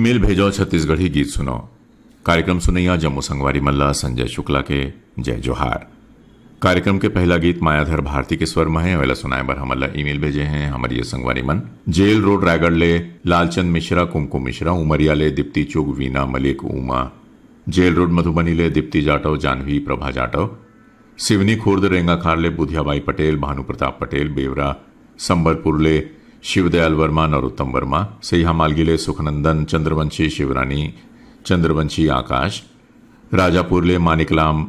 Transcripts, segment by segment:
Email भेजो, छत्तीसगढ़ी गीत सुनो। कार्यक्रम सुनैया जम्मू संगवारी मल्ला संजय शुक्ला के जय जोहार। कार्यक्रम के पहला गीत मायाधर भारती के स्वर में है। वेला सुनाए बर हमला ईमेल भेजे हैं हमारी संगवारी मन। जेल रोड रायगढ़ ले लालचंद मिश्रा, कुमकुम मिश्रा, उमरिया ले दीप्ति चुग, वीना मलिक, उमा। जेल रोड मधुबनी ले दीप्ति जाटव, जानवी प्रभा जाटव। सिवनी खुर्द रेंगा खार ले बुधियाबाई पटेल, भानु प्रताप पटेल। बेवरा संबलपुर ले शिवदयाल वर्मा, नरोत्तम वर्मा। सैहा मालगी ले सुखनंदन, चंद्रवंशी, शिवरानी, चंद्रवंशी, आकाश। राजापुर ले मानिकलाम,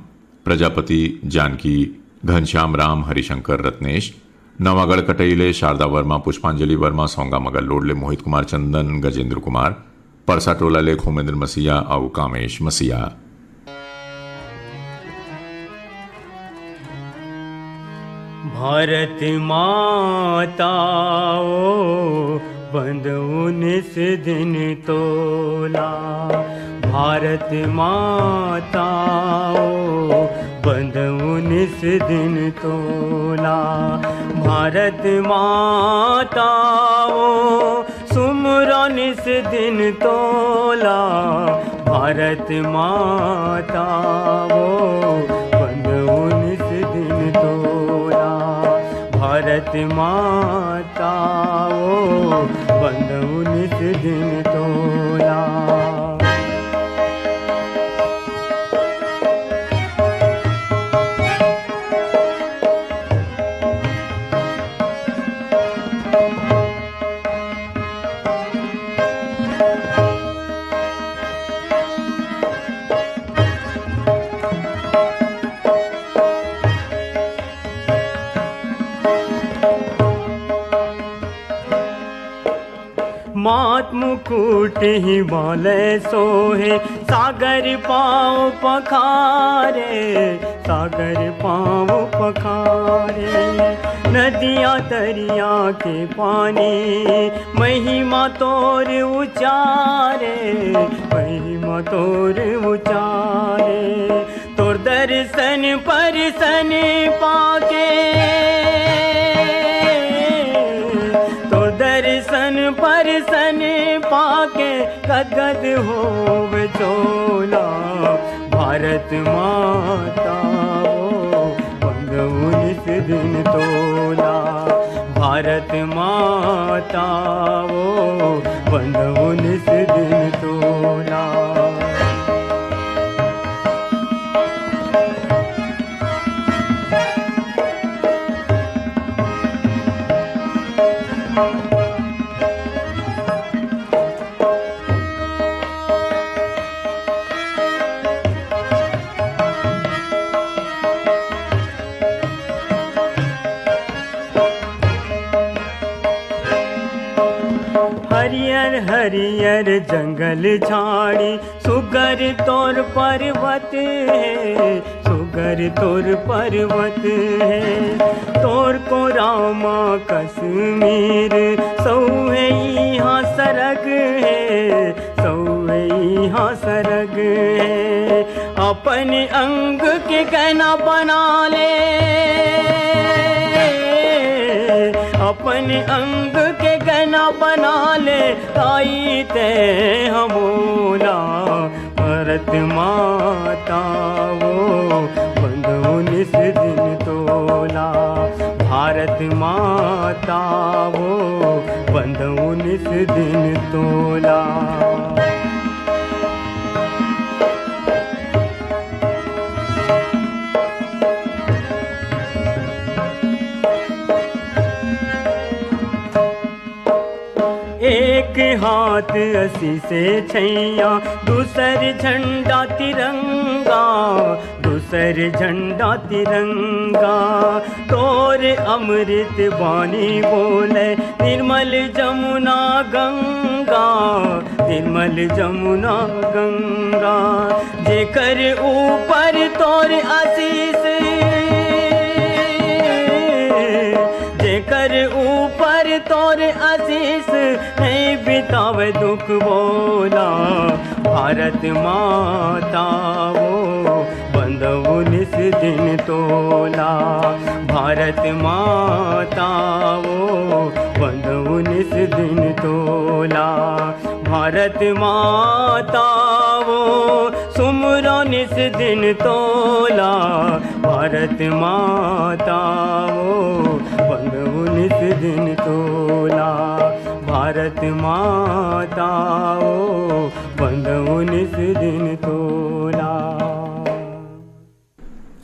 प्रजापति, जानकी, घनश्याम राम, हरिशंकर, रत्नेश। नवागढ़ कटईले शारदा वर्मा, पुष्पांजलि वर्मा। सौंगा मगर लोड ले मोहित कुमार चंदन, गजेंद्र कुमार। परसा टोला ले खोमेंद्र मसीहा और कामेश मसीहा। भारत माता ओ बंद 19 दिन तोला। भारत माता ओ बंद 19 दिन तोला। भारत माता ओ सुमरा 19 दिन तोला। भारत माता ओ बंद 19 दिन तोला। भारत माता ओ बंद 19 दिन तोला। मात मुकुट हिमालय सोहे, सागर पाँव पखारे। सागर पाँव पखारे। नदियाँ दरिया के पानी, महिमा तोर उचारे। महिमा तोर उचारे। तोर दर्शन परसन पाके, दर्शन परसन पाके गदगद होवे चोला। भारत माता ओ बंद 19 दिन तोला। भारत माता ओ बंद 19 दिन तोला। हरियर हरियर जंगल झाड़ी, सुगर तोर पर्वत है। सुगर तोर पर्वत है। तोर को रामा कश्मीर, सौहे यहाँ सरग है। सौहे यहाँ सरग है। अपन अंग के गहना बना ले, अपन अंग के गहना बना ले। ताई ते हमोला। भारत माता वो बंद 19 दिन तोला। भारत माता वो बंद 19 दिन तोला। एक हाथ असी से छैया, दूसर झंडा तिरंगा। दूसर झंडा तिरंगा। तोर अमृत बानी बोले, निर्मल जमुना गंगा। निर्मल जमुना गंगा। जेकर ऊपर तोर आशीष, जेकर ऊपर तोर आशीष, नहीं बितावे दुख बोला। भारत माता वो बंद 19 दिन तोला। भारत माता वो बंद 19 दिन तोला। भारत माता वो सुमरो निस दिन तोला, भारत माता वो बंधु निस दिन तोला, भारत माता वो बंधु निस दिन तोला।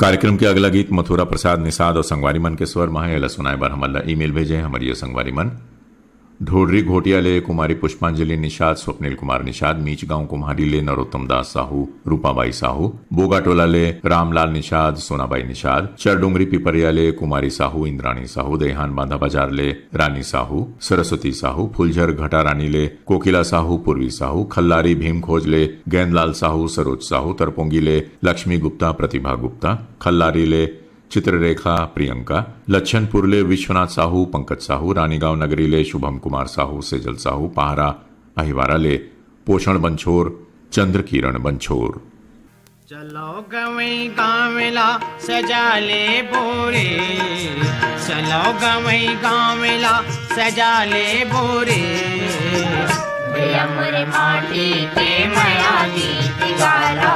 कार्यक्रम के अगला गीत मथुरा प्रसाद निषाद और संगवारी मन के स्वर माहे अला सुनाए बार हमला ईमेल भेजे हमारी संगवारी मन ढोडरी घोटिया ले कुमारी पुष्पांजलि निषाद, स्वप्निल कुमार निषाद, मीच गांव कुम्हारी ले नरोत्तम दास साहू, रूपाबाई साहू, बोगाटोला ले रामलाल निषाद, सोनाबाई निषाद, चरडुंगरी पिपरिया ले कुमारी साहू, इंद्राणी साहू, देहान बांधा बाजार ले रानी साहू, सरस्वती साहू, फुलझर घटा रानी ले कोकिला साहू, पूर्वी साहू, खल्लारी भीम खोज ले गेंदलाल साहू, सरोज साहू, तरपोंगी ले लक्ष्मी गुप्ता, प्रतिभा गुप्ता, खल्लारी ले चित्ररेखा प्रियंका, लच्छनपुर ले विश्वनाथ साहू, पंकज साहू, रानीगांव नगरी ले शुभम कुमार साहू, सेजल साहू, पहारा अहिवारा ले पोषण बंछोर, चंद्र किरण बंछोर। चलो गवई गाँवला सजा ले बोरे, चलो गवई गाँवला सजा ले बोरे, भैया मोरे माटी के माया गीत गालो,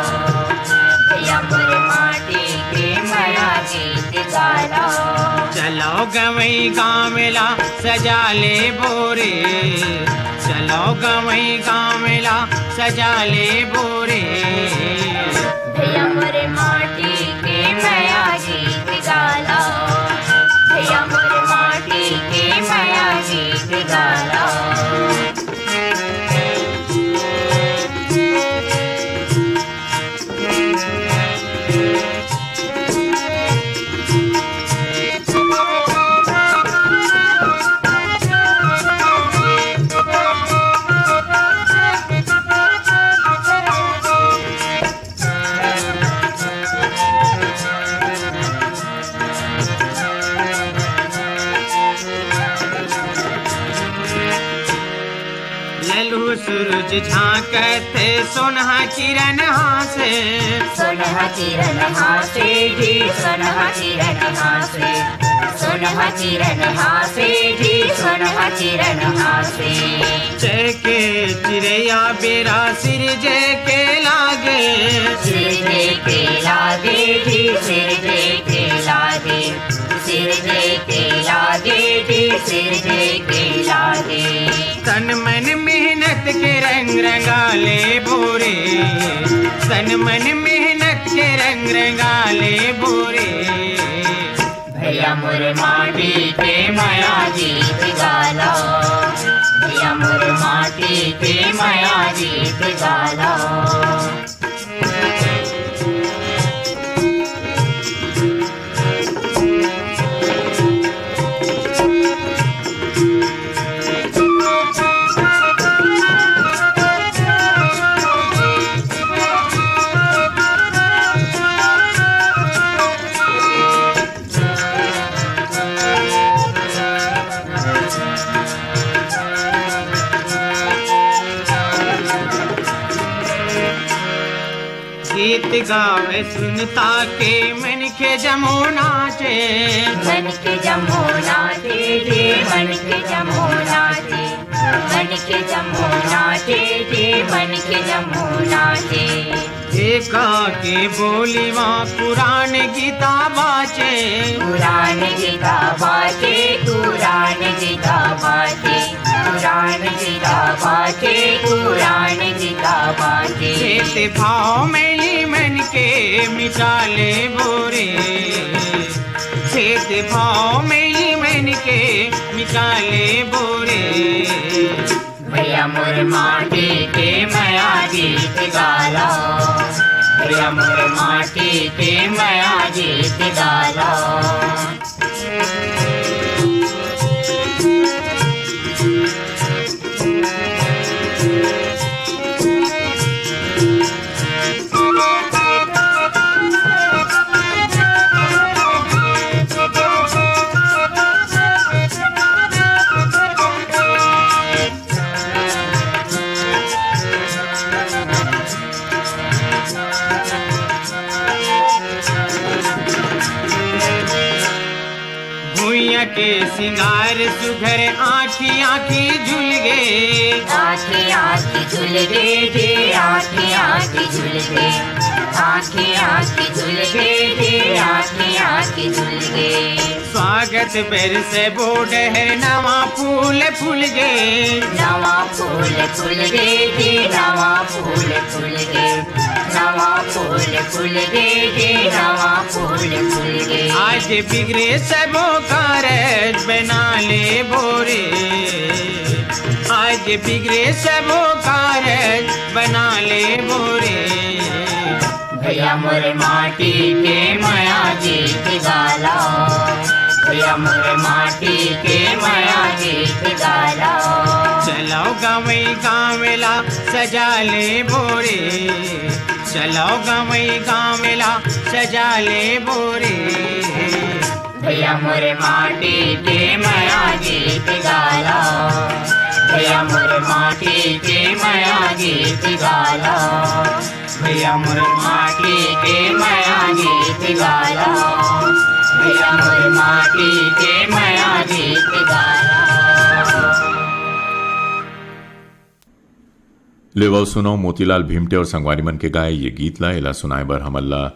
भैया मोरे माटी के माया गीत गालो। चलो गवई गाँवला सजा ले बोरे, चलो गवई गाँवला सजा ले बोरे, भैया मोरे माटी के माया गीत गालो, भैया मोरे माटी के माया गीत गालो। सूरज झांकते सोनहा किरण हासे, सोनहा किरण हासे जी, सोनहा किरण हासे, सोनहा किरण हासे जी, सोनहा किरण हासे। चके चिड़ैया बेरा सिर जे के लागे, सिर जे के लागे जी, सिर जे के लागे, सिर जे के लागे जी, सिर जे के लागे। तन मन मेहनत के रंग रंगाले बोरे, तन मन मेहनत के रंग रंगाले बोरे, भैया मोरे माटी के माया गीत गालो, भैया मोरे माटी के माया गीत गालो। गीत गावे सुनता के मन के जमो नाचे, मन के जमो नाचे जी, मन के जमो नाचे, मन के जमो नाचे जी, मन के जमो नाचे। एका के बोली वहाँ पुराण गीता बाचे, पुराण गीता बाचे, पुराण गीता बाचे, पुराण गीता बाचे, पुराण गीता बाचे। खेत भाव में ही मन के मिटाले बोरे, खेत भाव में ही मन के मिटाले बोरे, भैया मोर माटी के माया गीत गालो, भैया मोर माटी के माया गीत गालो। सैया के सिंगार सुघर आँखी आँखी झुल गए, आँखें आँखें झुल गए रे, आँखें आँखें झुल गए, आँखें आँखें झुल गए रे, आँखें आँखें झुल गए। स्वागत बेर से बोर्ड है नवा फूल फूल गए, नवा फूल फूल गए रे, नवा फूल फूल गए, नवा फूल फूल गए रे, नवा फूल फूल गए। आज बिगड़े सबो कारज बना ले बोरे, आज बिगड़े सबो कारज बना ले बोरे। भैया मोरे माटी के माया गीत गाला, भैया मोरे माटी के माया गीत गाला। चलो गवई गावेला सजा ले बोरे, चलो गवई गावेला सजा ले बोरे। भैया मोरे माटी के माया गीत गाला, भैया मोरे माटी के माया गीत गाला, भैया मोर माटी के माया गीत गाला, भैया मोरे माटी के माया गीत गाला। लेवल सुनो मोतीलाल भीमटे और संगवारी मन के गाए ये गीत ला एला सुनाए बर हमल्ला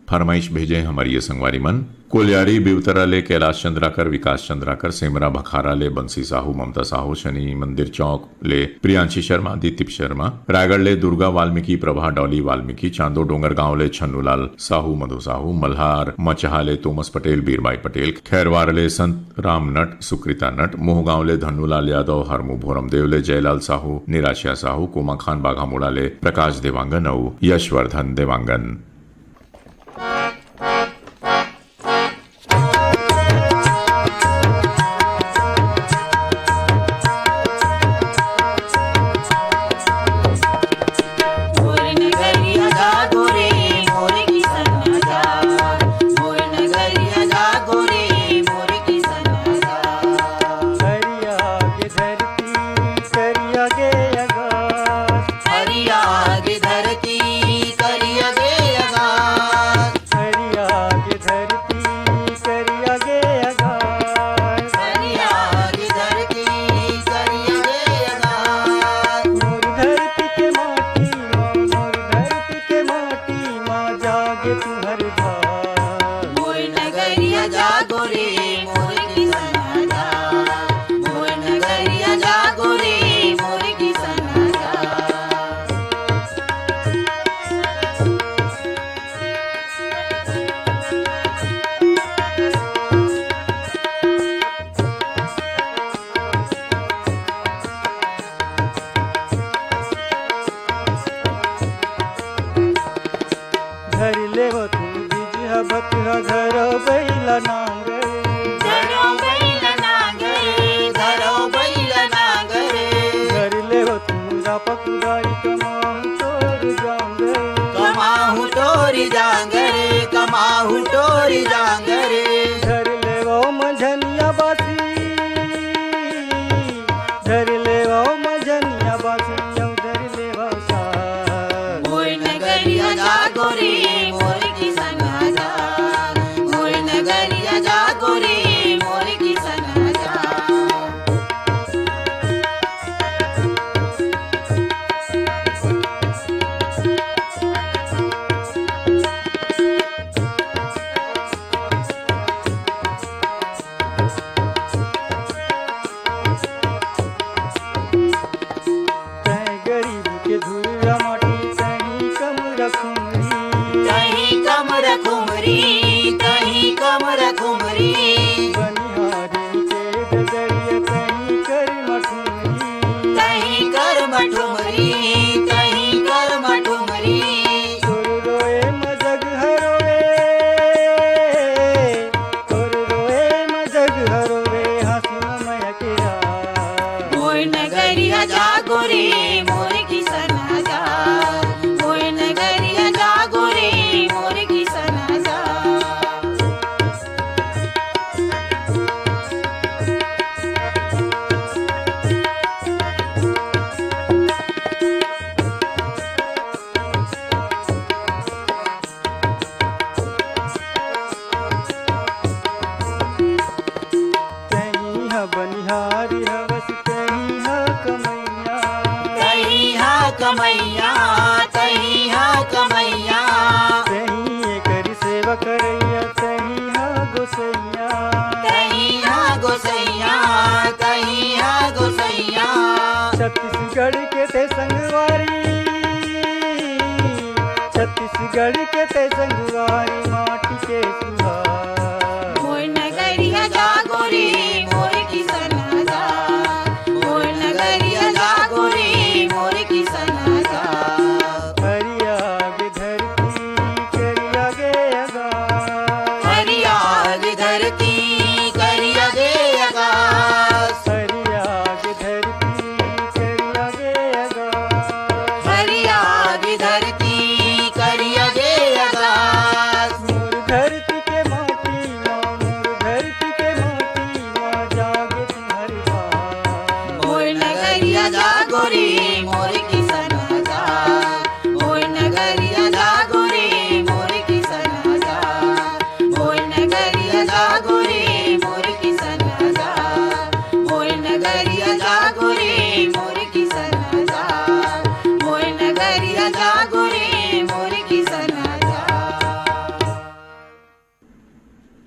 फरमाइश भेजे हमारी ये संगवारी मन कोलियारी बिवतरा ले कैलाश चंद्राकर, विकास चंद्राकर, सेमरा भखारा ले बंसी साहू, ममता साहू, शनि मंदिर चौक ले प्रियांशी शर्मा, दीतिप शर्मा, रायगढ़ ले दुर्गा वाल्मीकि, प्रभा डॉली वाल्मीकि, चांदो डोंगर गांव ले छन्नूलाल साहू, मधु साहू, मल्हार मचहा ले तोमस पटेल, बीरबाई पटेल, खैरवार ले संत राम नट, सुकृता नट, मोहगांव ले धन्नूलाल यादव, हरमू भोरम देव ले जयलाल साहू, निराशिया साहू, कोमा खान बाघामुड़ा ले प्रकाश देवांगन और यशवर्धन देवांगन। कमाहू टोरी जांगरे धर ले वो मझनिया बासी, धर ले वो मझनिया बासी, धर ले वो सा मोर नगरिया जागो रे मोर की सनाजा, मोर नगरिया जागो रे मोर की सनाजा। के ते संगवारी, छत्तीसगढ़ के ते संगवारी माटी के सुहाग। मोर नगरिया जागो रे मोर किसन आजाद, मोर नगरिया जागो रे मोर किसन आजाद। हरियाग धरती करिया गे आगाज, हरियाग धरती करिया गे आकाश, हरियाग धरती करिया गे आगाज। हरियाग धरती करिया गे आकाश। मोर धरती के माटी माँ, मोर धरती के माटी माँ जागे तुम्हारी बात। मोर नगरिया जागो रे मोर किसन आजाद, मोर नगरिया जागो रे मोर किसन आजाद। मोर नगरिया जागो रे मोर किसन आजाद, मोर नगरिया जागो रे मोर किसन आजाद। मोर नगरिया जागो रे मोर किसन आजाद।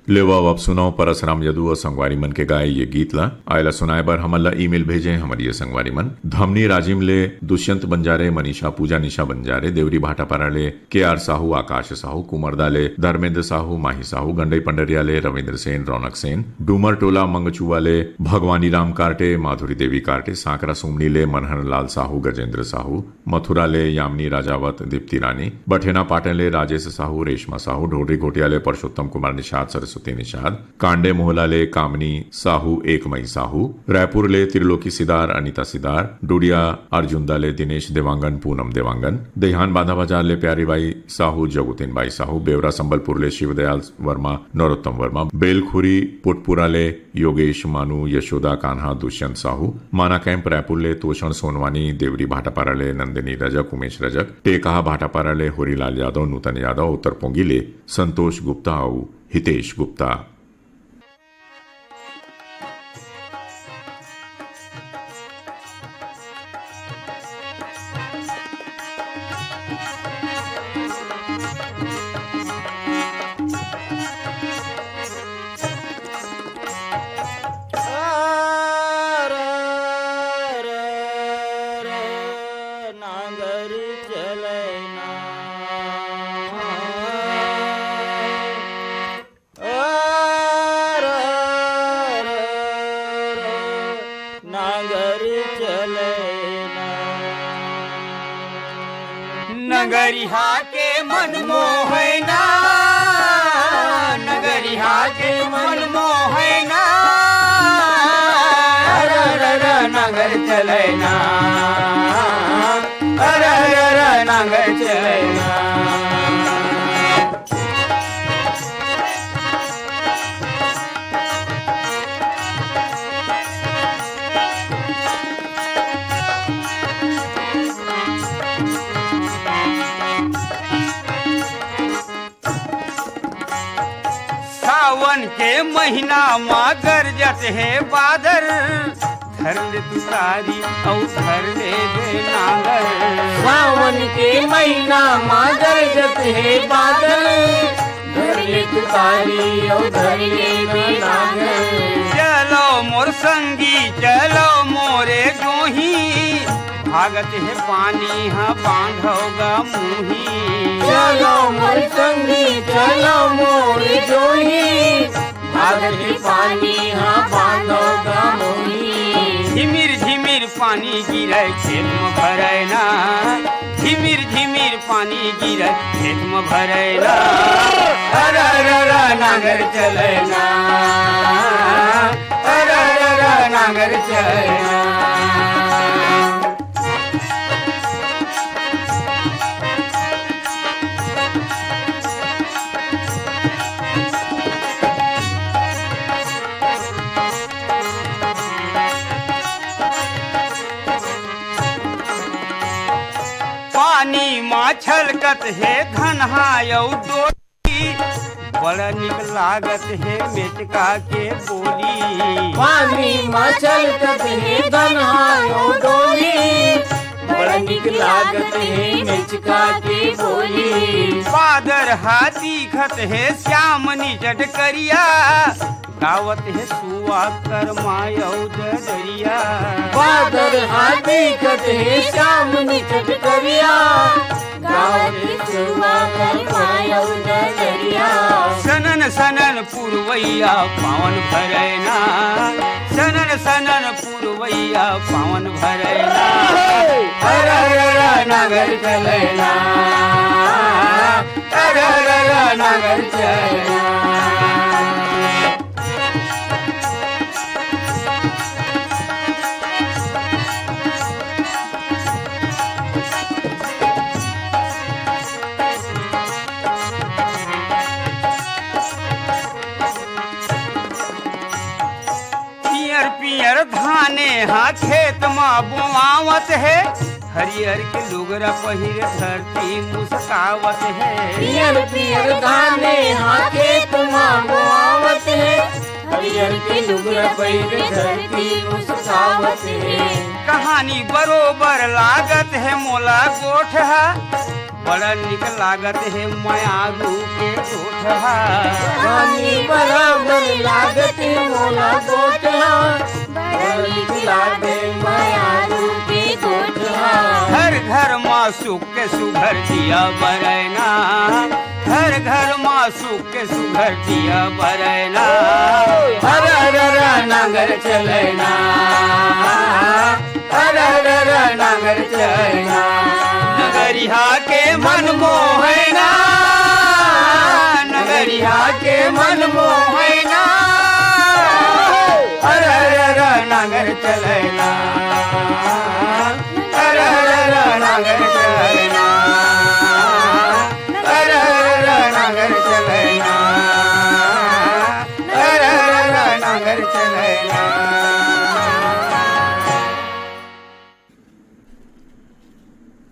लेवा अब सुनाओ परसराम यदु और संगवारी मन के गाए ये गीत ला आयला सुनाए बर हमला ईमेल भेजे हमारी ये संगवारी मन धमनी राजिम ले दुष्यंत बंजारे, मनीषा पूजा निशा बंजारे, देवरी भाटापारा ले KR साहू, आकाश साहू, कुमरदा ले धर्मेंद्र साहू, माही साहू, गंडई पंडरिया ले रविंद्र सेन, रौनक सेन, डूमर टोला मंगचुआ ले भगवानी राम कार्टे, माधुरी देवी कार्टे, सांकरा सुमनी ले मनहर लाल साहू, गजेंद्र साहू, मथुरा ले यामिनी राजावत, दीप्ति रानी, बठेना पाटन ले राजेश साहू, रेशमा साहू, ढोडरी घोटिया ले परसोत्तम कुमार निषाद, सरस्वती निषाद, कांडे मोहला ले कामनी साहू, एकमई साहू, रायपुर ले त्रिलोकी सिदार, अनीता सिदार, डुडिया अर्जुनदा ले दिनेश देवांगन, पूनम देवांगन, देहान बांधा बाजार ले प्यारी बाई साहू, जगुतीन बाई साहू, बेवरा संबलपुर ले शिवदयाल वर्मा, नरोत्तम वर्मा, बेलखुरी पुटपुरा ले योगेश मानू, यशोदा कान्हा, दुष्यंत साहू, माना कैंप रायपुर ले तोषण सोनवानी, देवरी भाटापारा ले नंदिनी रजक, उमेश रजक, टेकहा भाटापारा ले होरीलाल यादव, नूतन यादव, उत्तर पोंगी ले संतोष गुप्ता और हितेश गुप्ता। नांगर चलैना नांगर चलैना। नगरिहा के मन मोहना, नगरिहा के मन मोहना, नगर चलैना, नगर चलैना। सावन के महीना माँ गरजत है बादल, धर ले तुतारी और धर ले दे नांगर। सावन के महीना माँ गरजत है बादल, धर ले तुतारी और धर ले दे नांगर। चलो मोर संगी चलो मोरे जोही, भागत है पानी हाँ बांधोगा मुही। चलो मोर संगी चलो मोर जोही, भागत पानी हाँ बांधोगा मोही। झिमिर झिमिर पानी गिरे खेत में भरैना, झिमिर झिमिर पानी गिरे खेत में भरैना। नांगर चलैना, नांगर चलैना। पानी माँ छलकत है घनहायौ डोली, बड़ा निक लागत है मेचका के बोली। पानी माँ छलकत है घनहायौ डोली, बड़ा निक लागत है मेचका के बोली। बादर हाथी खत है श्याम निचट करिया, गावत है सुआ कर मायौ दरिया। बादल हाथी कटे श्याम निकट करिया, गावत सुआ कर मायौ दरिया। सनन सनन पुरवैया पावन भरैना, सनन सनन पुरवैया पावन भरैना। हर हर नगर चलैना, हर हर नगर चलैना। पियर धाने हा खेत माँ बुआवत है, हरियर के लुगरा पहिर धरती मुस्कावत है। पियर पियर धाने हा खेत माँ बुआवत है, हरियर के लुगरा पहिर धरती मुस्कावत है। कहानी बरोबर लागत है मोला गोठा, बड़ा निक लागत है मायारू के गोठा। कहानी बराबर लागत है मोला गोठा, बड़ा निक लागे मायारू के गोठा। घर घर माँ सुख के सुघर दिया बरैना, घर घर माँ सुख के सुघर दिया बरैना। हर हर नगर चलैना, हर हर नगर चलैना। नगरिया के मन मोहना, नगरिया के मन मोहना। हर हर नगर चलैना, हर हर नगर चलैना, हर हर नगर चलैना, हर हर नगर चलैना।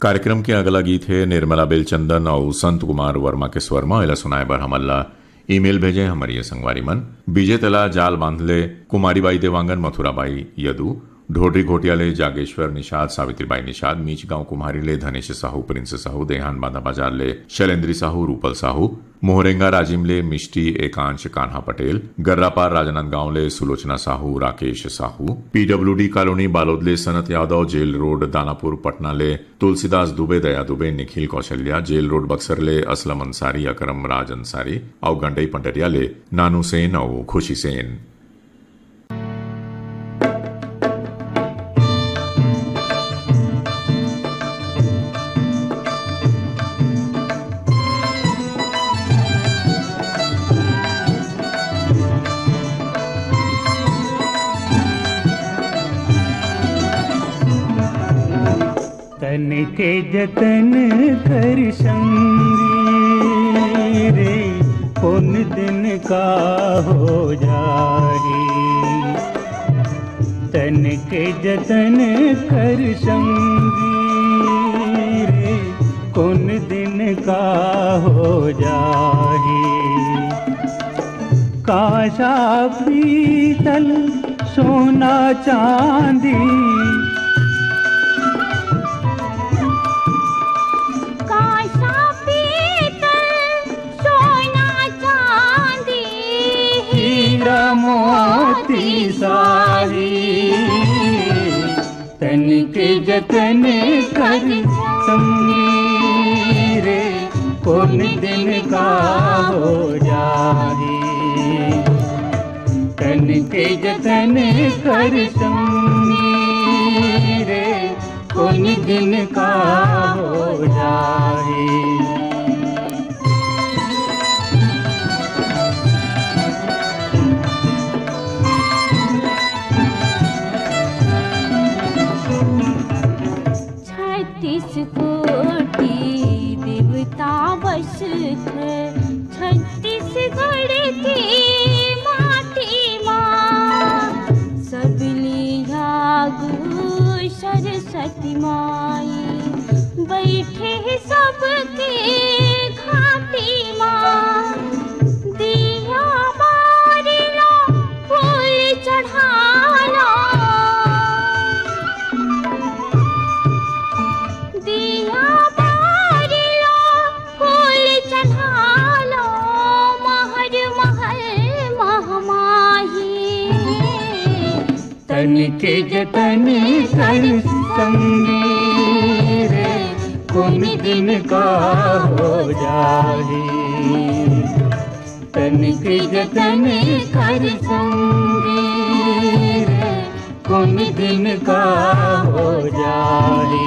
कार्यक्रम के अगला गीत है निर्मला बेलचंदन और संत कुमार वर्मा के स्वर में। सुनाए बर हमला ईमेल भेजे हमारी संगवारी मन बीजे तला जाल बांधले कुमारीबाई देवांगन मथुराबाई यदु ढोडरी घोटियाले जागेश्वर निषाद सावित्रीबाई निषाद मीच गांव कुम्हारीले धनेश साहू प्रिंस साहू देहान बांधा बाजार ले शैलेंद्री साहू रूपल साहू मोहरेंगा राजिमले मिष्टी एकांश कान्हा पटेल गर्रापार राजनांदगांव ले सुलोचना साहू राकेश साहू पीडब्ल्यूडी कॉलोनी बालोदले सनत यादव जेल रोड दानापुर पटना ले तुलसीदास दुबे दया दुबे निखिल कौशल्या जेल रोड बक्सर ले असलम अंसारी अकरम राज अंसारी और गंडई पंडरिया ले नानू सेन और खुशी सेन। तन के जतन कर संगी रे, पुन दिन का हो जाही। तन के जतन कर संगी रे, पुन दिन का हो जाही। काशा पीतल सोना चांदी, मोती साही। तन के जतन कर संगी रे, पुन दिन का हो जाही। तन के जतन कर संगी रे, पुन दिन का हो जाही। कोटि देवता बस थे, छत्तीसगढ़ की माटी माँ सब ली जागू सरस्वती माई। तन के जतन कर संगी रे कौन दिन का हो जाए। तन के जतन कर संगी रे कौन दिन का हो जाए।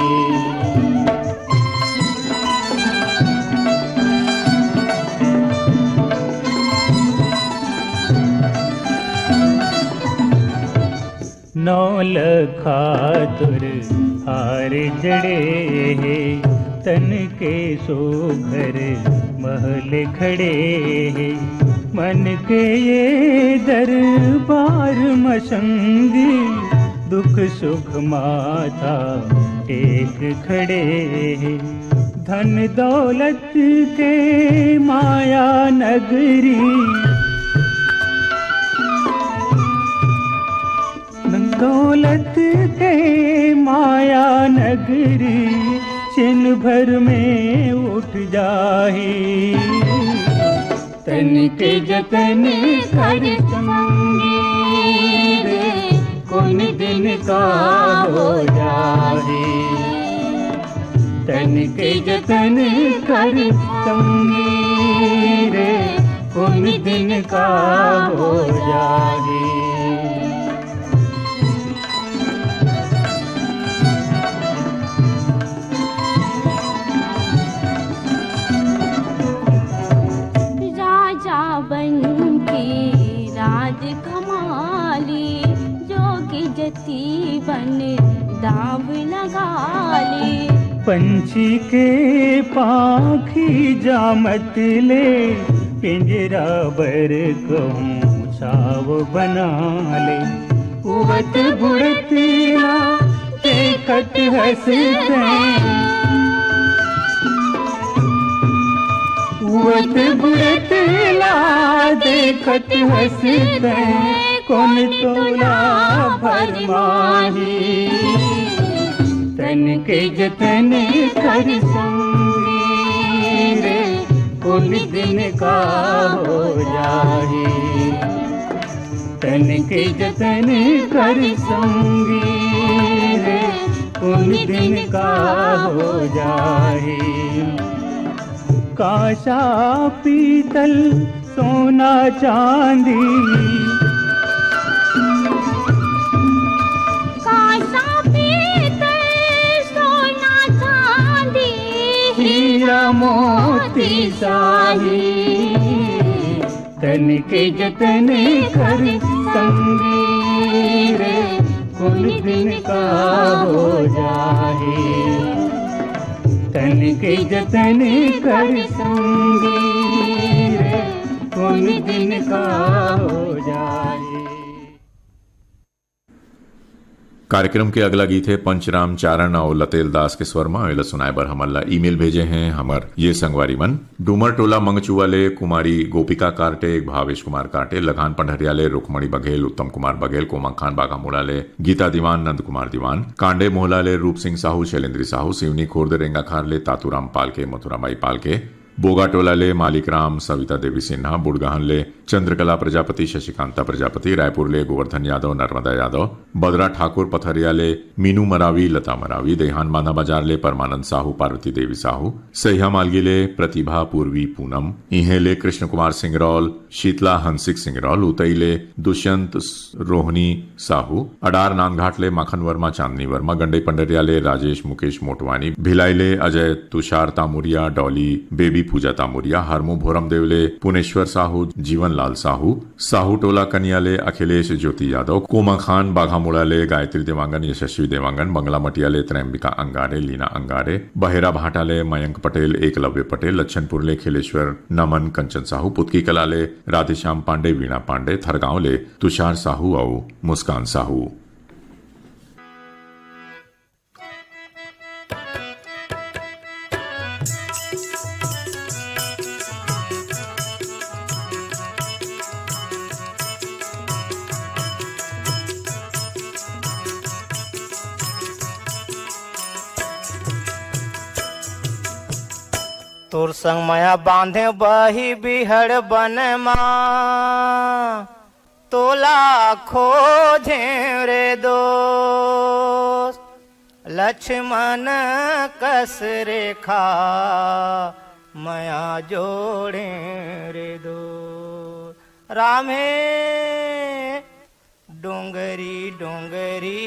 नौ लखातुर हार जड़े है तन के सोघर महल खड़े है। मन के ये दरबार मसंगी दुख सुख माथा टेक खड़े है। धन दौलत के माया नगरी दौलत के माया नगरी छिन भर में उठ जाए। तन के जतन कर संगी रे कौन दिन का हो जाए। तन के जतन कर संगी रे कौन दिन का हो जाए। बन दाव लगा ले। पंछी के पाखी जामत ले पिंजरा बर कहूँ छाव बना ले। उवत बुड़त ना देखत हंसते उवत बुड़त ना देखत हंसते कौन तोला फरमाही। तन के जतन कर संगी रे कौन दिन का हो जाए। तन के जतन कर संगी रे कौन दिन का हो जाए। कांसा पीतल सोना चांदी हीरा मोती शाही। तन के जतन कर संगी रे कौन दिन का हो जाए। तन के जतन कर संगी रे कौन दिन का हो जाए। कार्यक्रम के अगला गीत है पंचराम चारण और लतेल दास के स्वर में सुनाए बर हमला ईमेल भेजे हैं हमर ये संगवारी मन डूमर टोला मंगचुवाले कुमारी गोपिका कार्टे भावेश कुमार कार्टे लगान पंडरियाले रुकमणी बघेल उत्तम कुमार बघेल कोमंग खान बागा मोड़ाले गीता दीवान नंद कुमार दीवान कांडे मोहलाले रूप सिंह साहू शैलेंद्री साहू सिवनी खोर्द रेंगा खारले तातूराम पालके मथुरामाई पालके बोगा टोलाले मालिक राम सविता देवी सिन्हा बुड़गहनले चंद्रकला प्रजापति शशिकांता प्रजापति रायपुरले गोवर्धन यादव नर्मदा यादव बदरा ठाकुर पथरियाले मीनू मरावी लता मरावी देहान बांधा बाजारले परमानंद साहू पार्वती देवी साहू सह्या मालगीले प्रतिभा पूर्वी पूनम इहेले कृष्ण कुमार सिंगरौल शीतला हंसिक सिंगरौल उतईले दुष्यंत रोहनी साहू अडार नानघाटले माखन वर्मा चांदनी वर्मा गंडई पंडरियाले राजेश मुकेश मोटवानी भिलाईले अजय तुषार तामुरिया डॉली बेबी पूजा तामुरिया हरमू भोरम देवले पुनेश्वर साहू जीवन लाल साहू साहू टोला कनियाले अखिलेश ज्योति यादव कोमा खान बाघामुड़ाले गायत्री देवांगन यशस्वी देवांगन बंगला मटियाले त्रैम्बिका अंगारे लीना अंगारे बहेरा भाटाले मयंक पटेल एकलव्य पटेल लच्छनपुरले खिलेश्वर नमन कंचन साहू पुतकी कलाले राधेश्याम पांडे वीणा पांडे थरगांवले तुषार साहू और मुस्कान साहू। तोर संग माया बांधे बही बिहड़ बन माँ तोला खोजे रे दोस्त, लक्ष्मण कस रेखा मया जोड़े रे दोस्त। रामे डोंगरी डोंगरी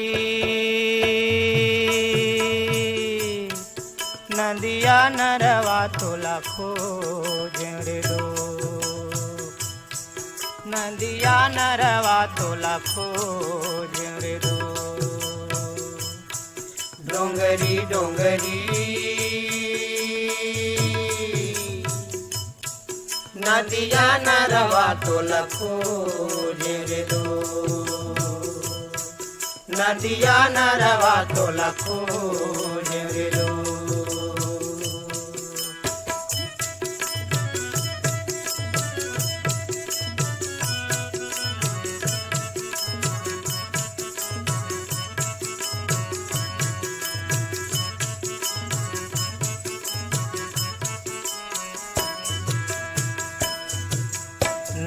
नदिया नरवा तोला खोजे रे दोस्त, नदिया नरवा तोला खोजे रे दोस्त। डोंगरी डोंगरी नदिया नरवा तोला खोजे रे दोस्त, नदिया नरवा तोला खोजे रे दोस्त।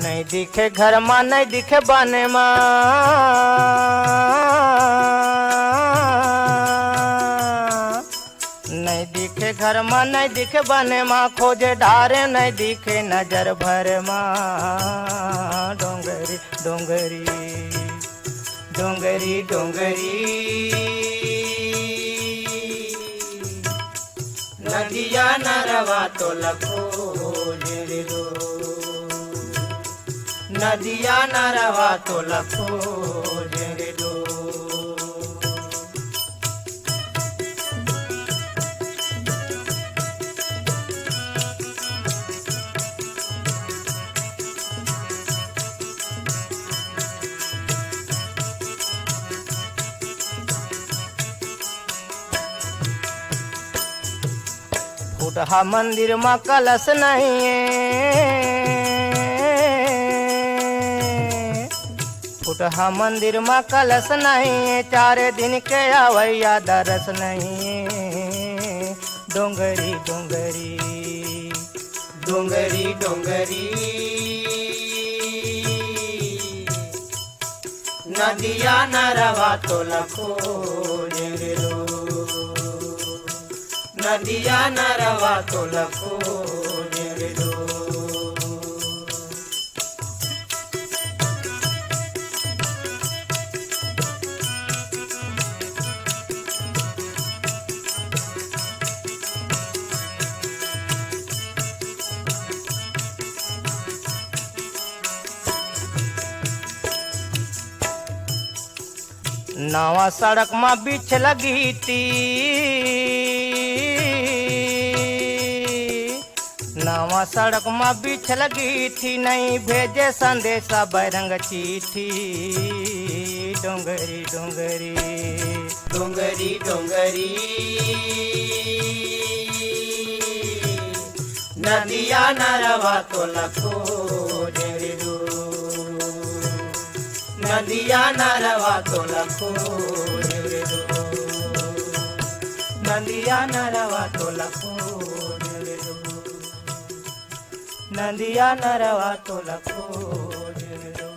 नहीं दिखे घर में नहीं दिखे बने में, नहीं दिखे घर में नहीं दिखे बने में, खोजे ढारे नहीं दिखे नजर भर में। डोंगरी डोंगरी डोंगरी डोंगरी नदिया नरवा तोला खोजे रे दोस्त, नदिया नरवा तोला खोजे रे दोस्त। फूटहा मंदिर में कलश नहीं है, फूटहा मंदिर में कलश नहीं है, 4 दिन के आवैया दरस नहीं है। डोंगरी डोंगरी डोंगरी डोंगरी नदिया नरवा तोला खोजे रे दोस्त, नदिया नरवा तोला खोजे रे दोस्त। नवा सड़क में बीच लगी थी, नवा सड़क में बीच लगी थी, नहीं भेजे संदेशा बैरंग चिट्ठी। डोंगरी डोंगरी डोंगरी डोंगरी नदिया नरवा तोला खोजे रे दोस्त, नदिया नरवा तोला खोजे रे दोस्त, नदिया नरवा तोला खोजे रे दोस्त, नदिया नरवा तोला खोजे रे दोस्त।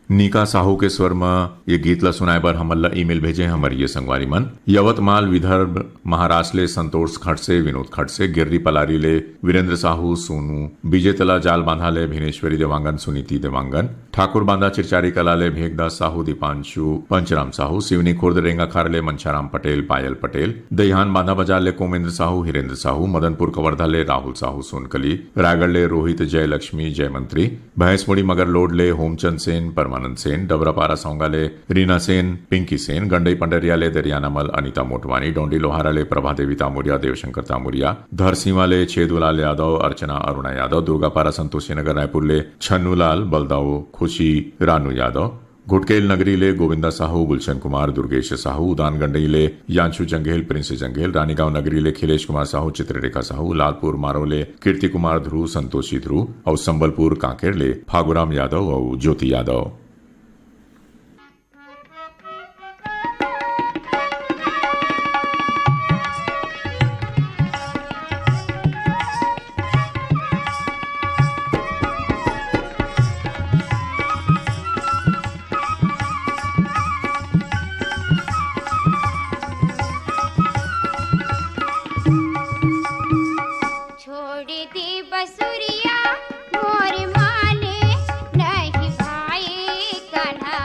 नीका साहू के स्वर में ये गीत ला सुनाए बर हमन ला ईमेल भेजे हमारी ये संगवारी मन। यवतमाल विदर्भ महाराष्ट्र ले संतोष खड़से, विनोद खड़से, गिर्री पलारी ले वीरेंद्र साहू, सोनू विजेतला जाल बांधा ले भिनेश्वरी देवांगन, सुनीति देवांगन, ठाकुर बांधा चिरचारी कला ले भेगदास साहू, दीपांशु पंचराम साहू, सिवनी खुर्द रेंगा खार ले मंछाराम पटेल, पायल पटेल, दहिहान बांधा बाजार ले कोमेंद्र साहू, हिरेंद्र साहू, मदनपुर कवर्धा ले राहुल साहू सोनकली, रायगढ़ ले रोहित जयलक्ष्मी जयमंत्री, भैंसमुड़ी मगर लोड ले होमचंद सेन, परमानंद सेन, डबरापारा सौंगा ले रीना सेन, पिंकी सेन, गंडई पंडरिया ले दरियानामल अनिता मोटवानी, डोंडी लोहारा ले प्रभा देवी तामुरिया, देवशंकर तामुरिया, धरसीमा ले छेदुलाल यादव, अर्चना अरुणा यादव, दुर्गापारा संतोषी नगर रायपुर ले छन्नूलाल, बलदाऊ खुशी रानू यादव, घुटकेल नगरी ले गोविंदा साहू, गुलशन कुमार, दुर्गेश साहू, उदान गंडई ले यांशु जंगेल, प्रिंस जंगेल, रानीगांव नगरी ले खिलेश कुमार साहू, चित्ररेखा साहू, लालपुर मारो ले कीर्ति कुमार ध्रुव, संतोषी ध्रुव और संबलपुर कांकेर ले फागुराम यादव और ज्योति यादव। बसुरिया मोर माने नहीं भाई कन्हा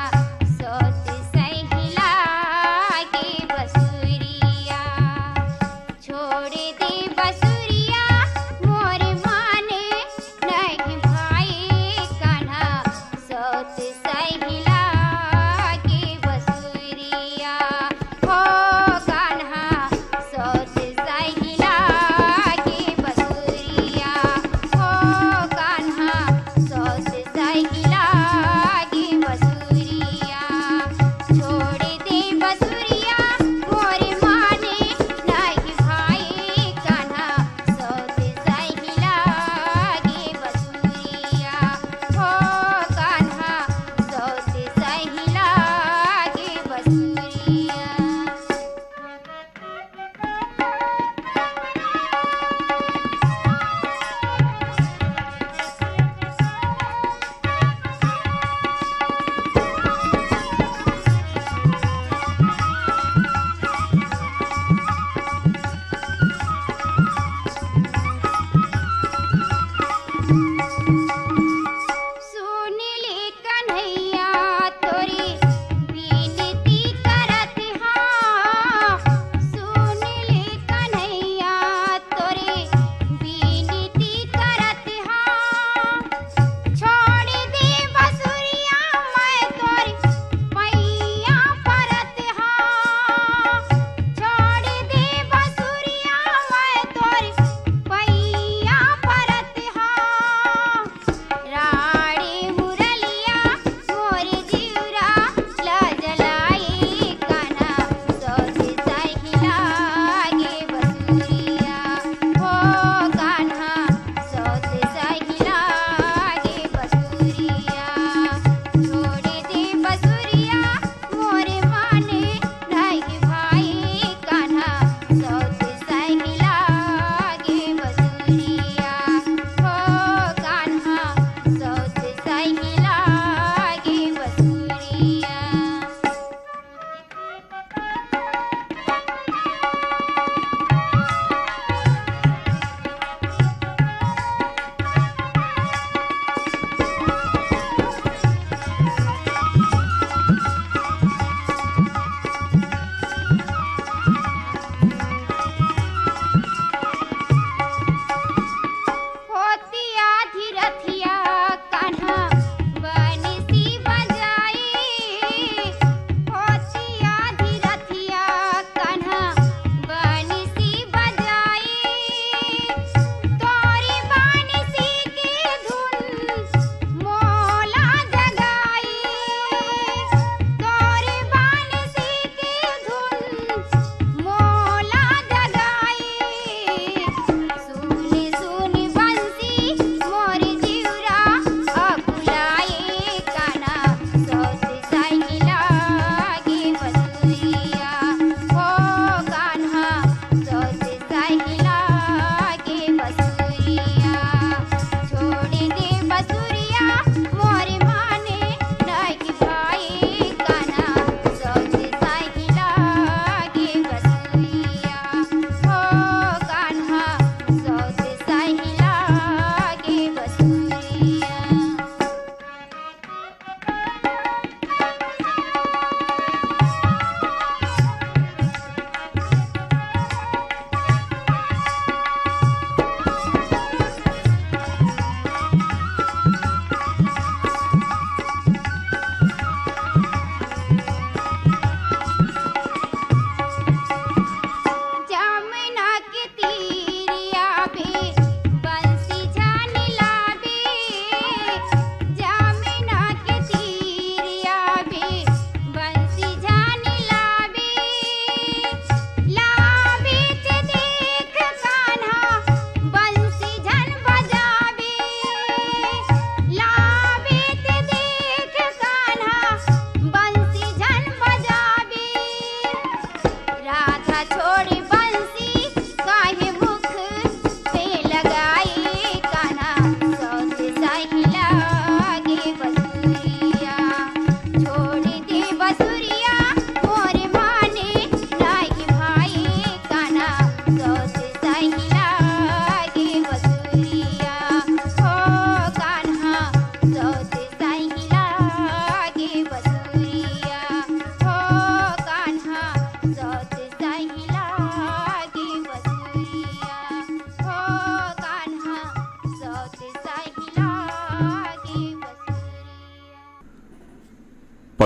सोत सहिला के बसुरिया छोड़ दे बसुरिया मोर माने नहीं भाई कन्हा सोत सहिला के बसुरिया हो कन्हा सोत सहिला के बसुरिया हो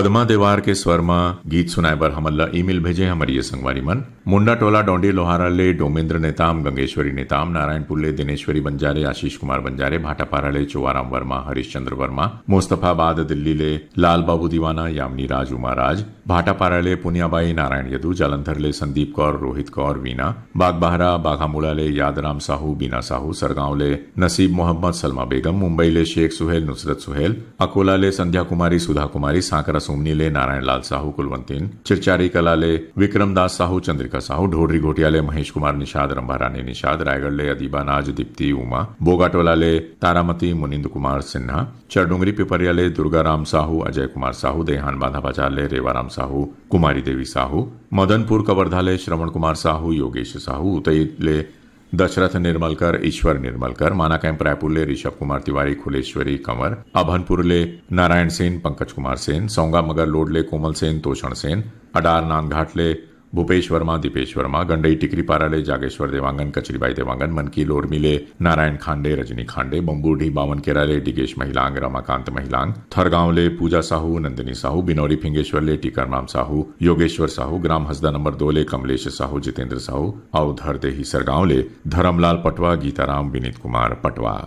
पद्मा देवार के स्वर में गीत सुनाए बर हमला ईमेल भेजे हमारी ये संगवारी मन मुंडा टोला डोंडी लोहारा ले डोमेंद्र नेताम, गंगेश्वरी नेताम, नारायणपुर ले दिनेश्वरी बंजारे, आशीष कुमार बंजारे, भाटापारा ले चोवाराम वर्मा, हरीशचंद्र वर्मा, मुस्तफाबाद दिल्ली ले लाल बाबू दीवाना, यामिनी राज, उमा राज, भाटापारा ले पुनियाबाई, नारायण यदू, जालंधर ले संदीप कौर, रोहित कौर, वीना, बागबाहरा बाघामुड़ा ले यादराम साहू, बीना साहू, सरगांव ले नसीब मोहम्मद, सलमा बेगम, मुंबई ले शेख सुहेल, नुसरत सुहेल, अकोला ले संध्या कुमारी, सुधा कुमारी, सांकरा सोमनी ले नारायण लाल साहू, कुलवंतीन, चिरचारी कला ले विक्रम दास साहू, चंद्रिका साहू, ढोडरी घोटिया ले महेश कुमार निषाद, रंभा रानी निषाद, रायगढ़ ले अदीबा नाज, दीप्ति, उमा, बोगाटोला ले तारामती, मुनिंद कुमार सिन्हा, चरडुंगरी पिपरिया ले दुर्गाराम साहू, अजय कुमार साहू, देहान बांधा बाजार ले रेवाराम साहू, कुमारी देवी साहू, मदनपुर कवर्धा ले श्रवण कुमार साहू, योगेश साहू, उतई ले दशरथ निर्मलकर, ईश्वर निर्मलकर, माना कैंप रायपुर ले ऋषभ कुमार तिवारी, खुलेश्वरी कंवर, अभनपुर ले नारायण सेन, पंकज कुमार सेन, सौंगा मगर लोड ले कोमल सेन, तोषण सेन, अडार नांदघाट ले भूपेश वर्मा, दीपेश वर्मा, गंडई टिकरी पारा ले जागेश्वर देवांगन, कचरीबाई देवांगन, मनकी लोरमी ले नारायण खांडे, रजनी खांडे, बम्बूढ़ी बावन केरा ले डिगेश महिलांग, रमाकांत महिलांग, थरगांव ले पूजा साहू, नंदिनी साहू, बिनौरी फिंगेश्वर ले टीकरराम साहू, योगेश्वर साहू, ग्राम हसदा नंबर 2 ले कमलेश साहू, जितेंद्र साहू, और धरदेही सरगांव ले धर्मलाल पटवा, गीताराम, विनीत कुमार पटवा।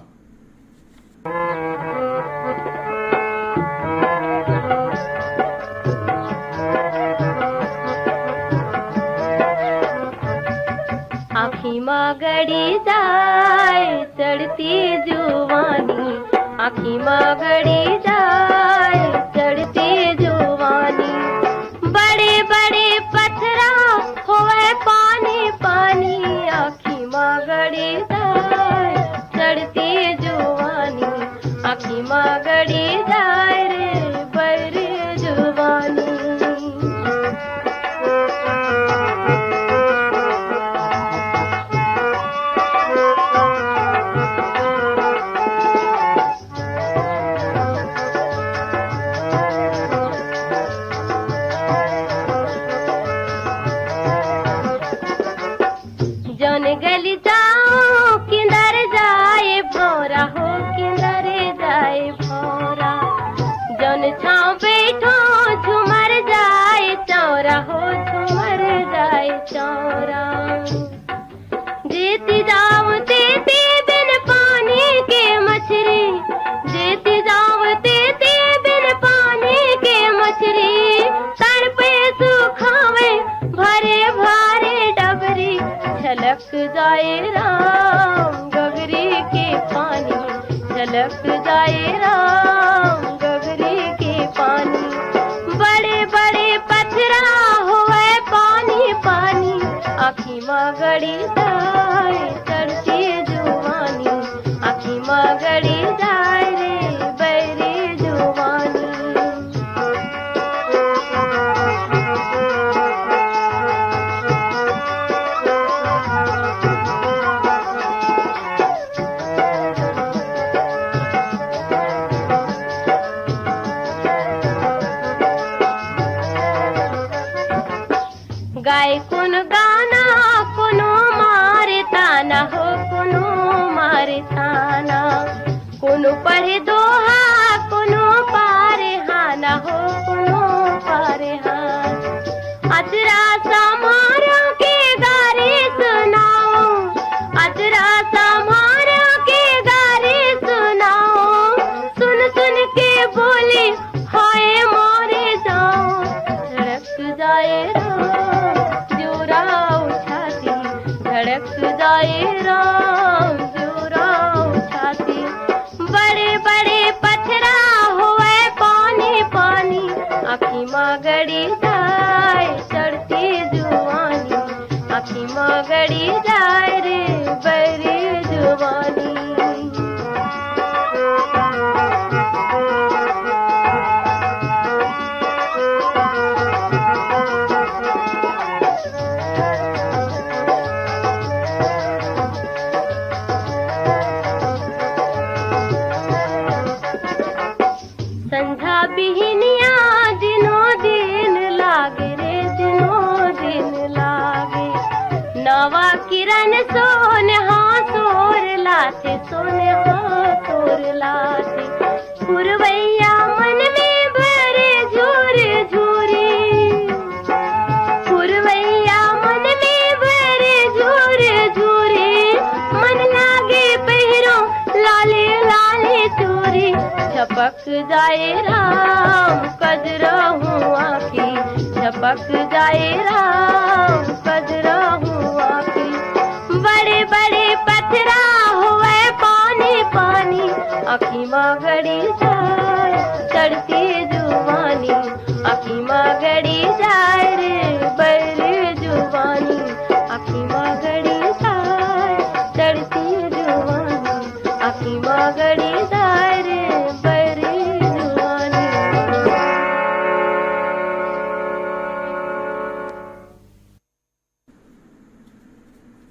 आखी मागड़ी जाए चढ़ती जुवानी, आखी मागड़ी जाए चढ़ती जुवानी, बड़े बड़े पत्थरा होवे पानी पानी, आखी मागड़ी जाए चढ़ती जुवानी, आखी मागड़ी जाए रे बड़ी जुवानी। गली जाओ किंदर जाए भौरा हो, किंदर जाए भौरा, जन छाँव बैठो झुमर जाए चौरा हो, झुमर जाए चौरा, देती जाओ देती बिन पानी के मछली, देती जाओ देती बिन पानी के मछली, तड़पे सुखावे भरे भारे डबरी, छलक जाए राम गगरी के पानी, छलक जाए राम गगरी के पानी, बड़े बड़े पत्थरा हुए पानी पानी, आखी मागड़ी जाए चढ़ती जुवानी, आखी मागड़ी जाए रे बैरी जुवानी। गाय कुन गाना कुनो मारे ताना हो, कुनो मारे ताना, कुनो पढ़े दोहा कुनो पारे हाना हो, कुनो पारे हाना, अजरा समारा के गारी सुनाओ, अजरा समारा के गारी सुनाओ, सुन सुन के बोली हाय मारे जाओ, धड़क जाए धड़क जाए राम जोरा उठाती, बड़े बड़े पत्थरा हुए पानी पानी, आखी मागड़ी जाए चढ़ती जुवानी, आखी मागड़ी जाए रे बड़ी जुवानी। संझा बिहनिया दिनों दिन लागे रे, दिनों दिन लागे, नवा किरण सोने हाँ सोर लाते, सोने हाँ सोर लाते, पुरवैया मन में भरे झूर झपक जाए राम कजरहू आखी, झपक जाए राम कजरहू आखी। बड़े बड़े पथरा हुए पानी पानी, आखी माँ गड़ी जाए चढ़ती जुबानी, आखी माँ गड़ी जाए रे बड़े जुबानी, आखी माँ गड़ी जाए चढ़ती जुबानी, आखी माँ गड़ी जाए रे बड़े जुबानी।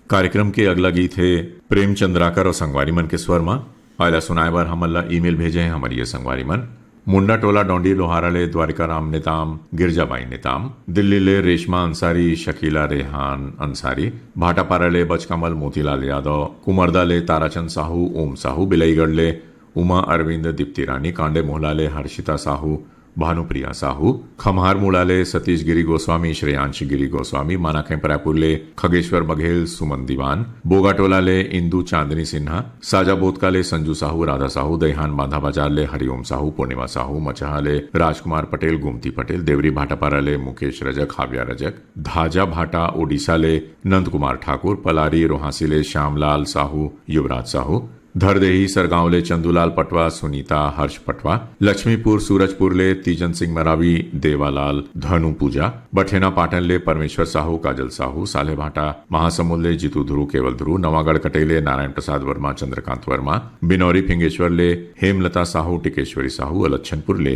कार्यक्रम के अगला गीत है प्रेम चंद्राकर और संगवारी मन के स्वर में। पहला सुनाए बार हमला ईमेल भेजे हैं हमारी ये संगवारी मन। मुंडा टोला डोंडी लोहारा ले द्वारिका राम नेताम, गिरजाबाई नेताम, दिल्ली ले रेशमा अंसारी, शकीला रेहान अंसारी, भाटापारा ले बचकमल मोतीलाल यादव, कुमरदा ले ताराचंद साहू, ओम साहू, बिलईगढ़ ले उमा अरविंद, दीप्ति रानी, कांडे मोहला ले हर्षिता साहू, भानुप्रिया साहू, खमहार मुड़ाले सतीश गिरी गोस्वामी, श्रेयांश गिरी गोस्वामी, मानाखें परायपुर ले खगेश्वर बघेल, सुमन दीवान, बोगाटोला ले इंदू चांदनी सिन्हा, साजा बोतका ले संजू साहू, राधा साहू, दहीहान बांधा बाजार ले हरिओम साहू, पूर्णिमा साहू, मचहा ले राजकुमार पटेल, गुमती पटेल, देवरी भाटापारा ले मुकेश रजक, हाव्या रजक, धाजा भाटा ओडिशा ले नंद कुमार ठाकुर, पलारी रोहासी ले श्यामलाल साहू, युवराज साहू, धरदेही सरगांव ले चंदूलाल पटवा, सुनीता हर्ष पटवा, लक्ष्मीपुर सूरजपुर ले तीजन सिंह मरावी, देवालाल, धनु पूजा, बठेना पाटन ले परमेश्वर साहू, काजल साहू, साले भाटा महासमुंद ले जीतू ध्रुव, केवल ध्रुव, नवागढ़ कटेले नारायण प्रसाद वर्मा, चंद्रकांत वर्मा, बिनौरी फिंगेश्वर ले हेमलता साहू, टिकेश्वरी साहू, अलच्छनपुर ले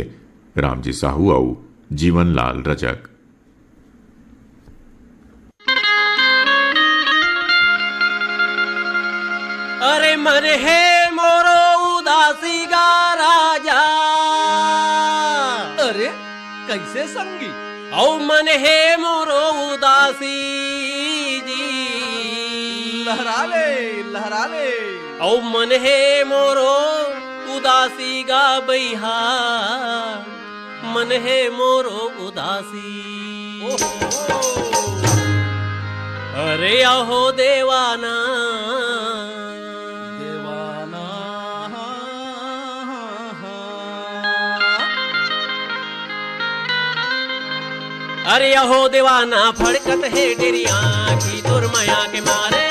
रामजी साहू और जीवन लाल रजक। अरे मन है मोरो उदासी का राजा, अरे कैसे संगी? औ मन है मोरो उदासी जी, लहरा ले लहरा ले। औ मन है मोरो उदासी का बैहा, मन है मोरो उदासी। अरे अहो देवाना, अरे अहो दीवाना फड़कत है डेरिया की दुर्मया के मारे,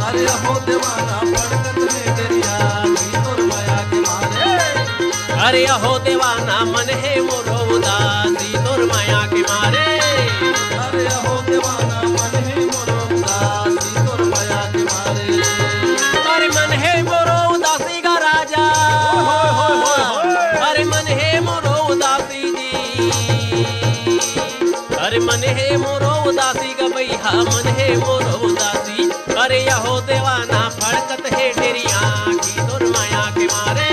अरे अहो दीवाना फड़कत है डेरिया की दुर्मया के मारे, अरे अहो दीवाना मन है मोरो उदासी दुर्मया के मारे, अरे अहो दीवाना मन है मोरो उदासी दुर्मया के मारे। अरे मन है मोरो उदासी का राजा, अरे मन है मोरो उदासी जी, अरे मन है मोरो उदासी का भैया, मन है मोरो उदासी। अरे यहो देवाना फड़कत है डेरिया की दुर्मया के मारे,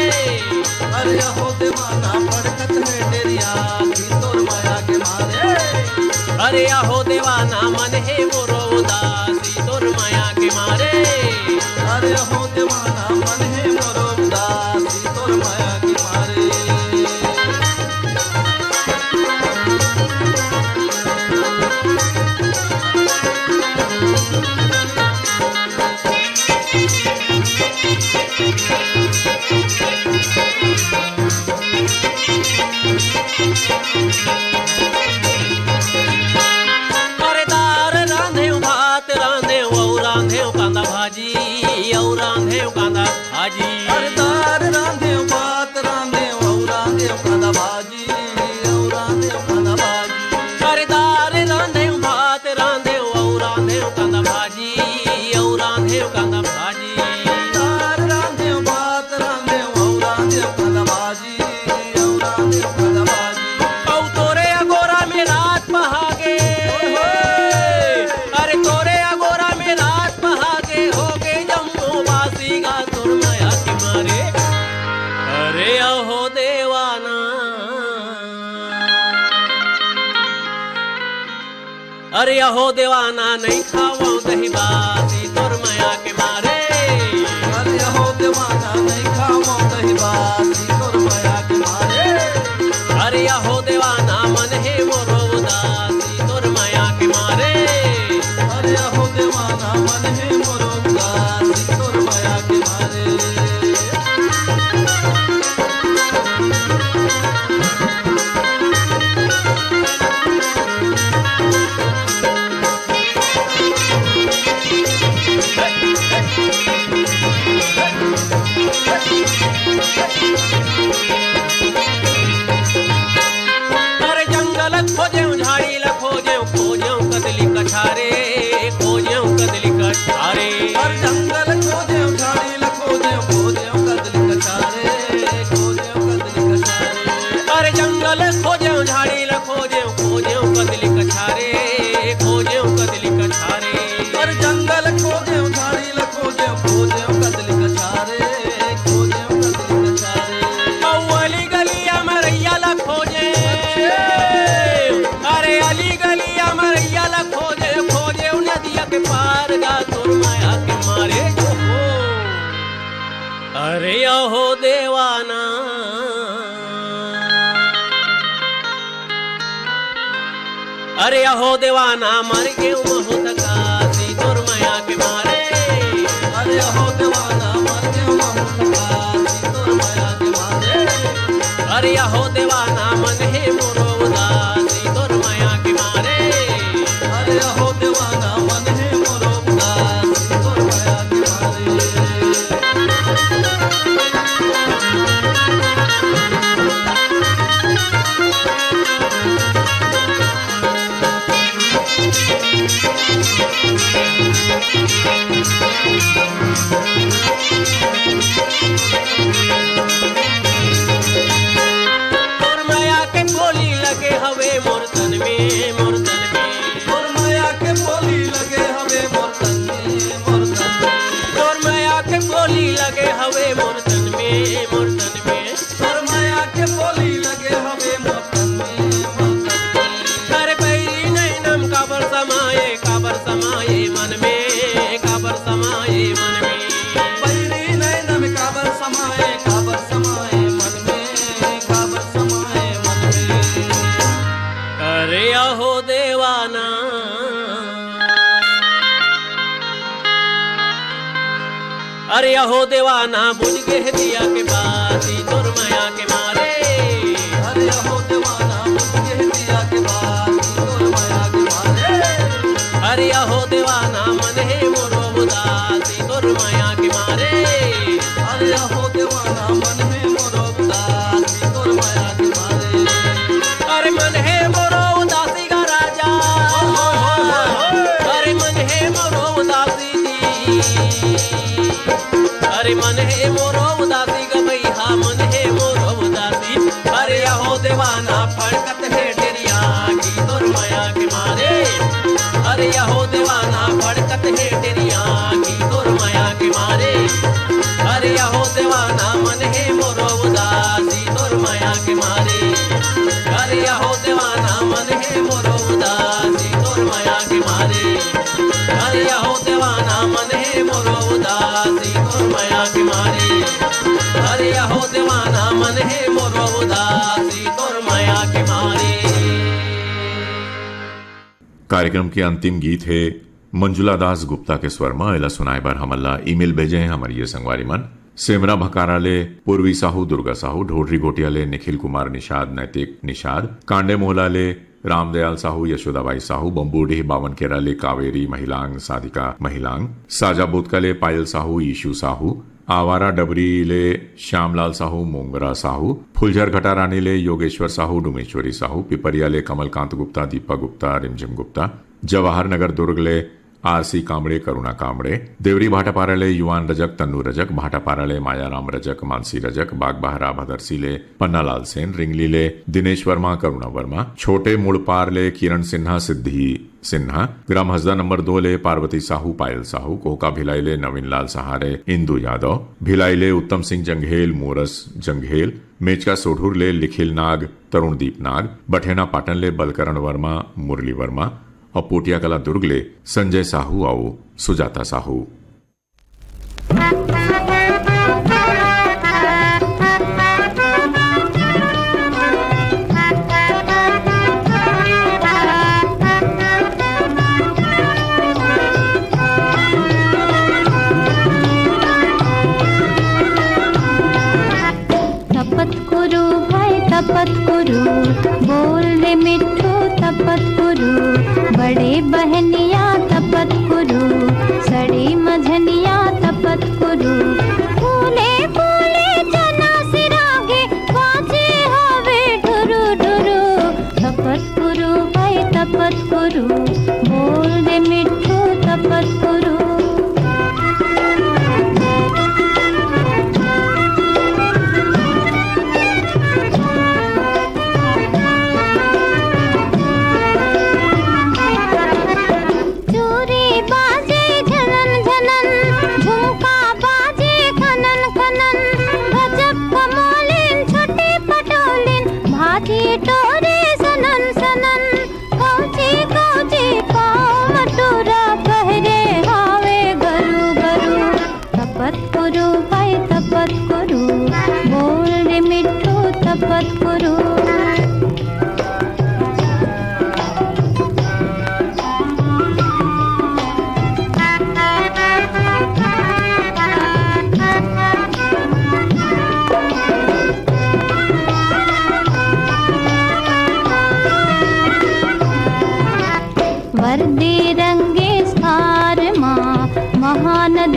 अरे यहो देवाना फड़कत है डेरिया की दुर्मया के मारे, अरे यहो देवाना मन है मोरो उदासी दुर्मया के मारे, अरे यहो देवाना मन है मोरो उदासी दुर्मया के मारे। अरे दार रांधे भात रांधे औ रांधे कांदा भाजी, औ रांधे कांदा भाजी, अरे दार रांधे भात रांधे औ रांधे कांदा भाजी, औ रांधे कांदा भाजी, अरे दार रांधे भात रांधे औ रांधे कांदा भाजी, औ रांधे कांदा भाजी, दार रांधे भात रांधे औ रांधे कांदा भाजी, औ रांधे कांदा भाजी। औ तोरे अगोरा में रात बहागे, अरे तोरे अगोरा में रात बहागे, हो गए जम्मू वासी का दुर्मया के मारे। अरे अहो देवाना, अरे अहो देवाना नहीं खाओ दही बासी दुर्मया के मारे, अरे अहो देवाना नहीं खाओ दही बासी दुर्मया के मारे, अरे अहो देवाना मन है मोरो उदासी दुर्मया के मारे, अरे अहो देवाना मन है मोरो उदासी दुर्मया के मारे। अरे जंगल खोजे झाड़ी ल खोजे कदली कछारे खोजे कदली कछारे हर जंगल खोजे झाड़ी ल खोजे कदली कछारे अरे जंगल खोजे झाड़ी ल खोजे कदली कछारे कदली कछारे हर जंगल खोजे झाड़ी ल खोजे कदली कछारे अली गलिया मरैया ल खोजे अरे अली गलिया मरैया ल खोजे नदिया के पार गा तोर माया के मारे अरे अहो देवाना अरे अहो देवाना मर के बहुत काशी तोर माया के मारे अरे हो देवाना मर के बहुत काशी तोर माया के मारे अरे अहो देवाना मन हे मोरो उदासी तोर माया के मारे अरे हो देवाना मन है मोरो उदासी तोर माया के मारे तोर माया के बोली लगे हवे मोर तन में मोर माया के बोली लगे हवे मोर तन में तोर माया के बोली लगे हवे मोर तन में तोर माया के बोली लगे हवे मोर तन में अरे बैरी नहीं नम काबर समाये मन में बैरी नैन में काबर समाए मन में अरे अहो देवाना अरे अहो देवाना बुझ के दिया के बाती तोर माया के मारे अरे हो देवाना मुझे दिया के बाद तोर माया के मारे अरे अहो देवाना मन हे मोरो उदासी तोर माया के मारे अरे हो देवाना मन में मोरो उदासी तोर माया के मारे अरे मन हे मोरो उदासी का राजा अरे मन हे मोरो उदासी दी अरे मन हे मोरो उदासी का भैया मन हे मोरो उदासी अरे अहो देवाना फड़कत है डेरिया की तोर माया के मारे अरे अहो देवाना फड़कत है डेरिया की तोर माया के मारे अरे अहो देवाना मन हे मोरो उदासी तोर माया के मारे अरे अहो देवाना मन हे मोरो उदासी तोर माया के मारे अरे अहो देवाना मन हे मोरो उदासी तोर माया के मारे अरे अहो देवाना मन हे मोरो उदासी तोर माया के मारे। कार्यक्रम के अंतिम गीत है मंजुला दास गुप्ता के स्वर में एला सुनाए बार हमला ईमेल भेजे हैं हमारी ये संगवारी मन सेमरा भकाराले पूर्वी साहू दुर्गा साहू ढोडरी गोटियाले निखिल कुमार निषाद नैतिक निषाद कांडे मोहलाले रामदयाल साहू यशोदाबाई साहू बम्बूडी बावन केराले कावेरी महिलांग साधिका महिलांग साजा बोतकाले पायल साहू ईशु साहू आवारा डबरी ले श्यामलाल साहू मोंगरा साहू फुलझर घटारानी ले योगेश्वर साहू डुमेश्वरी साहू पिपरिया ले कमलकांत गुप्ता दीपक गुप्ता रिमझिम गुप्ता जवाहर नगर दुर्ग ले आरसी कामड़े करुणा कामड़े देवरी भाटापाराले युवान रजक तन्नू रजक भाटापाराले मायाराम रजक मानसी रजक बागबहरा भदरसी ले पन्नालाल सेन रिंगली ले दिनेश वर्मा करुणा वर्मा छोटे मुड़पार ले किरण सिन्हा सिद्धि सिन्हा ग्राम हसदा नंबर 2 ले पार्वती साहू पायल साहू कोहका भिलाई ले नवीन लाल सहारे इंदु यादव भिलाई ले उत्तम सिंह जंघेल मोरस जंघेल मेचका सोढूर ले लिखिल नाग तरुणदीप नाग बठेना पाटन ले बलकरण वर्मा मुरली वर्मा और पोटिया कला दुर्ग ले संजय साहू आओ सुजाता साहू। तपत कुरु भाई तपत कुरु बोल रे मिठू तपत कुरु बड़े बहनिया तपत कुरु सड़ी मझनिया तपत कुरु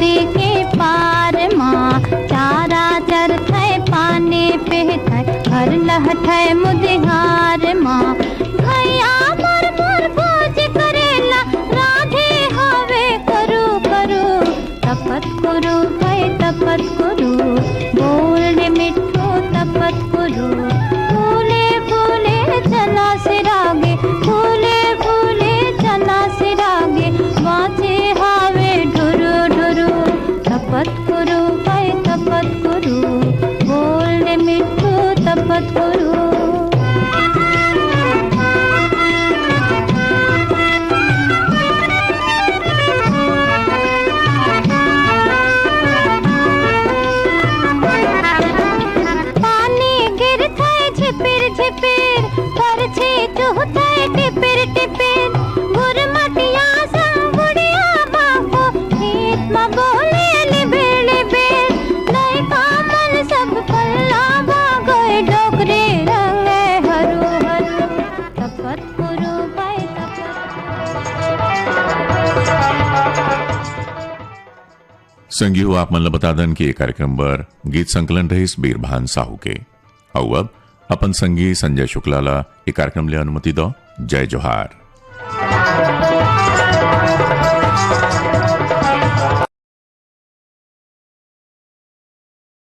नदी के पार माँ चारा चर थे पानी पे थे घर लहठे मुदिहार माँ भैया मोर मोर भोज करेला राधे हवे करू करू तपत करू भाई तपत करू बोल मिठो तपत करू फूले फूले चला सिरागे फूले फूले चला सिरागे वाचे हावे ढुरु ढुरु तपत करू भाई तपत करू बोल मिठो तपत करू पानी गिरता है झिपिर झिपिर परछे चुहता है टिपिर टिपिर गुरमटिया संग गुड़िया बाको खेत में बोले लिबिर लिबिर नए कामन सब पल्ला गए डोकरे रंगे हरू हरू तपत करू भाई संगीहो आप मन बता दन कि कार्यक्रम बर गीत संकलन रहीस बीरभान साहू के औ अब अपन संगी संजय शुक्ला ला ये कार्यक्रम ले अनुमति दो। जय जोहार।